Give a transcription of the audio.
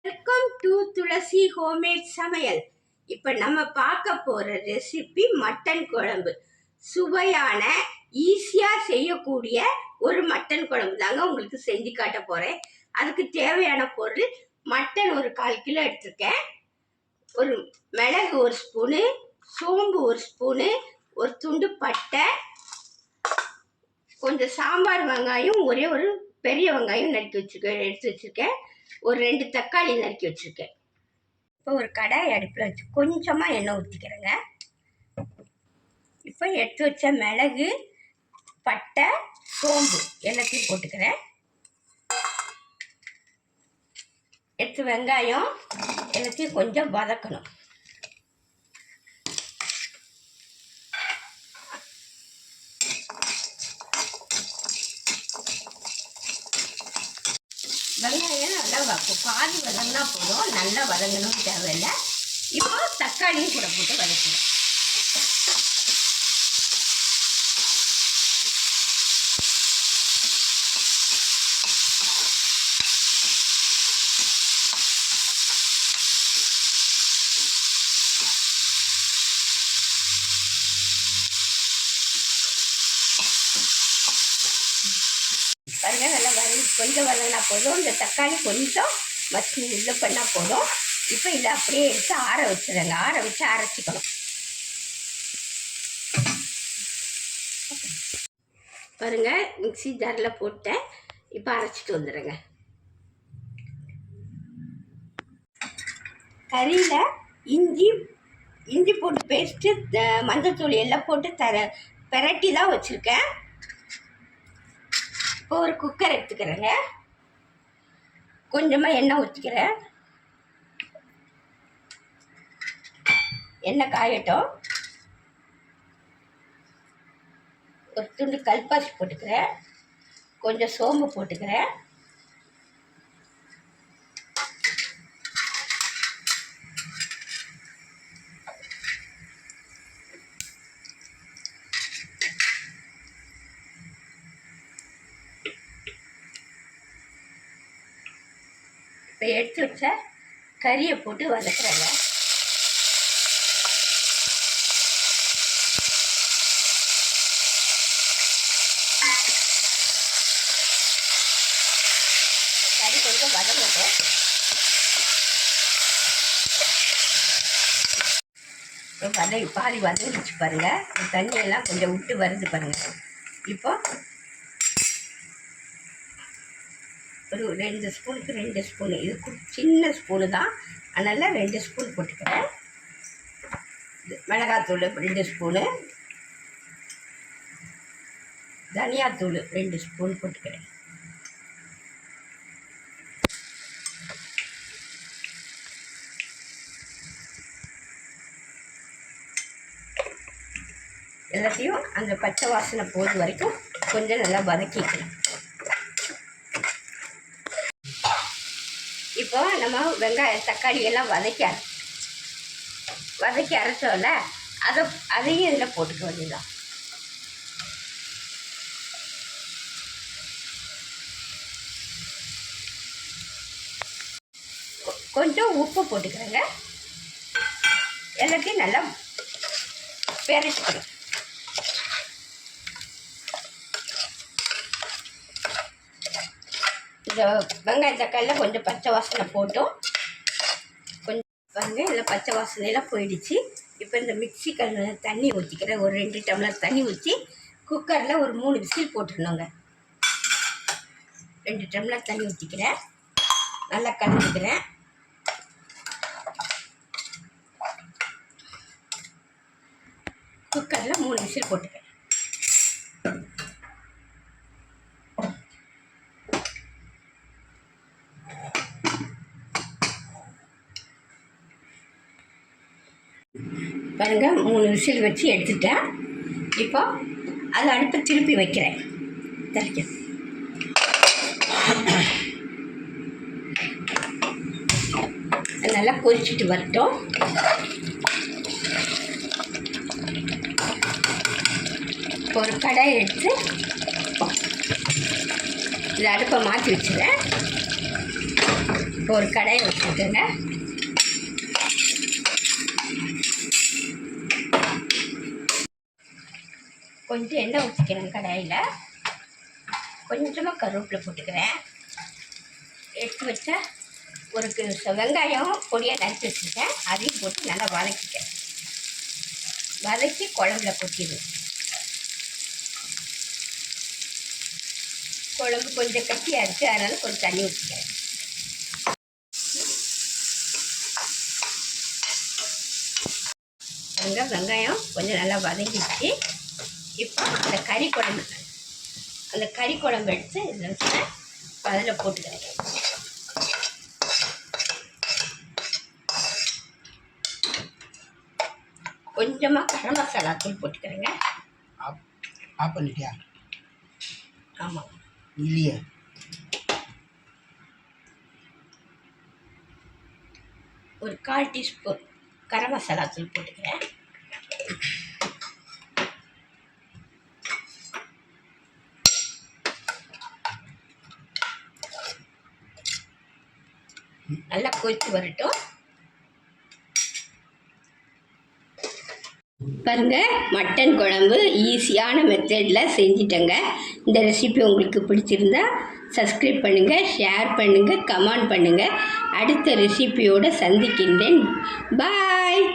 Welcome to Thulasi homemade சமையல். இப்போ நம்ம பார்க்க போகிற ரெசிபி மட்டன் குழம்பு. சுவையான ஈஸியாக செய்யக்கூடிய ஒரு மட்டன் குழம்பு தாங்க உங்களுக்கு செஞ்சு காட்ட போகிறேன். அதுக்கு தேவையான பொருள் மட்டன் ஒரு 1/4 கிலோ எடுத்திருக்கேன், ஒரு மிளகு 1 ஸ்பூனு, சோம்பு 1 ஸ்பூனு, ஒரு துண்டு பட்டை, கொஞ்சம் சாம்பார் வெங்காயம், ஒரே ஒரு பெரிய வெங்காயம் எடுத்து வச்சுருக்கேன், ஒரு 2 தக்காளி நறுக்கி வச்சுருக்கேன். இப்போ ஒரு கடாய் அடுப்பில் வச்சு கொஞ்சமாக எண்ணெய் ஊற்றிக்கிறேங்க. இப்போ எடுத்து வச்ச மிளகு, பட்டை, சோம்பு எல்லாத்தையும் போட்டுக்கிறேன். எடுத்து வெங்காயம் எல்லாத்தையும் கொஞ்சம் வதக்கணும். வெங்காயம் நல்லா பாதி வதங்கினா போதும், நல்லா வதங்கணும் தேவையில்லை. இப்போ தக்காளியும் கூட போட்டு வதக்கணும். பாருங்க, நல்லா கொஞ்சம் வதங்கினா போதும். இந்த தக்காளி கொஞ்சம் இது பண்ணால் போதும். இப்போ இதை அப்படியே எடுத்து ஆற வச்சுருங்க. ஆற வச்சு அரைச்சிக்கணும். பாருங்க, மிக்ஸி ஜாரில் போட்டேன். இப்போ அரைச்சிட்டு வந்துடுங்க. கறியில் இஞ்சி போட்டு பேஸ்ட்டு, மஞ்சத்தூள் எல்லாம் போட்டு பெரட்டி தான் வச்சுருக்கேன். இப்போ ஒரு குக்கர் எடுத்துக்கிறேங்க. கொஞ்சமாக எண்ணெய் ஊற்றிக்கிறேன். எண்ணெய் காயட்டும். ஒரு துண்டு கல்பாசி போட்டுக்கிறேன், கொஞ்சம் சோம்பு போட்டுக்கிறேன், இப்போ எடுத்து வச்ச கறியை போட்டு வதக்குறேங்க. கறி கொஞ்சம் வதங்கட்டும். பாதி வதங்கிச்சு பாருங்க. தண்ணியெல்லாம் கொஞ்சம் விட்டு வருது பாருங்க. இப்போ ஒரு 2 ஸ்பூனுக்கு 2 ஸ்பூனு, இது சின்ன ஸ்பூனு தான், அதனால் 2 ஸ்பூன் போட்டுக்கிறேன். மிளகாத்தூள் 2 ஸ்பூனு, தனியாத்தூள் 2 ஸ்பூன் போட்டுக்கிறேன். எல்லாத்தையும் அந்த பச்சை வாசனை போகிற வரைக்கும் கொஞ்சம் நல்லா வதக்கிக்கிறேன். இப்போ நம்ம வெங்காயம் தக்காளி எல்லாம் வதக்கி அரைச்சோம்ல, அதையும் இதில் போட்டுக்க வேண்டியதான். கொஞ்சம் உப்பு போட்டுக்கிறேங்க. எல்லாத்தையும் நல்லா பெரட்டிக்கிறேன். இந்த வெங்காயம் தக்காளியில் கொஞ்சம் பச்சை வாசனை போட்டோம். கொஞ்சம் பாருங்க, இல்லை பச்சை வாசனையெல்லாம் போயிடுச்சு. இப்போ இந்த மிக்ஸி கல்லில் தண்ணி ஊற்றிக்கிறேன். ஒரு 2 டம்ளர் தண்ணி ஊற்றி குக்கரில் ஒரு 3 விசில் போட்டுருணுங்க. 2 டம்ளர் தண்ணி ஊற்றிக்கிறேன். நல்லா கலந்துக்கிறேன். குக்கரில் 3 விசில் போட்டுக்கிறேன். பாருங்கள், 3 விசில் வச்சு எடுத்துட்டேன். இப்போ அதை அடுப்பை திருப்பி வைக்கிறேன். நல்லா கொதிச்சுட்டு வரட்டும். ஒரு கடாய் எடுத்து இந்த அடுப்பை மாற்றி வச்சுருவேன். இப்போ ஒரு கடாயை வச்சுக்கோங்க. கொஞ்சம் எண்ணெய் ஊற்றிக்கிறேன். கடாயில் கொஞ்சமாக கருவேப்பிலை போட்டுக்கிறேன். எடுத்து வச்ச ஒரு வெங்காயம் பொடியாக நறுக்கி வச்சுருக்கேன். அதையும் போட்டு நல்லா வதக்கிட்டேன். வதக்கி குழம்புல கொட்டிடுவேன். குழம்பு கொஞ்சம் கட்டியாக இருக்குது, அதனால் கொஞ்சம் தண்ணி ஊற்றிக்கிறேன். வெங்காயம் கொஞ்சம் நல்லா வதங்கிடுச்சு. இப்போ அந்த கறி குழம்பு எடுத்து இதில் வச்சு அதில் போட்டுக்கிறேன். கொஞ்சமாக கரம் மசாலா தூள் போட்டுக்கிறேங்க. ஆஃப் பண்ணிட்டியா? ஆமாம். இல்லையே. ஒரு 1/4 டீஸ்பூன் கரம் மசாலா தூள் போட்டுக்கிறேன். நல்லா கொதித்து வரட்டும். பாருங்க, மட்டன் குழம்பு ஈஸியான மெத்தடில் செஞ்சிட்டேங்க. இந்த ரெசிபி உங்களுக்கு பிடிச்சிருந்தா சப்ஸ்கிரைப் பண்ணுங்கள், ஷேர் பண்ணுங்கள், கமெண்ட் பண்ணுங்கள். அடுத்த ரெசிபியோடு சந்திக்கின்றேன். பாய்.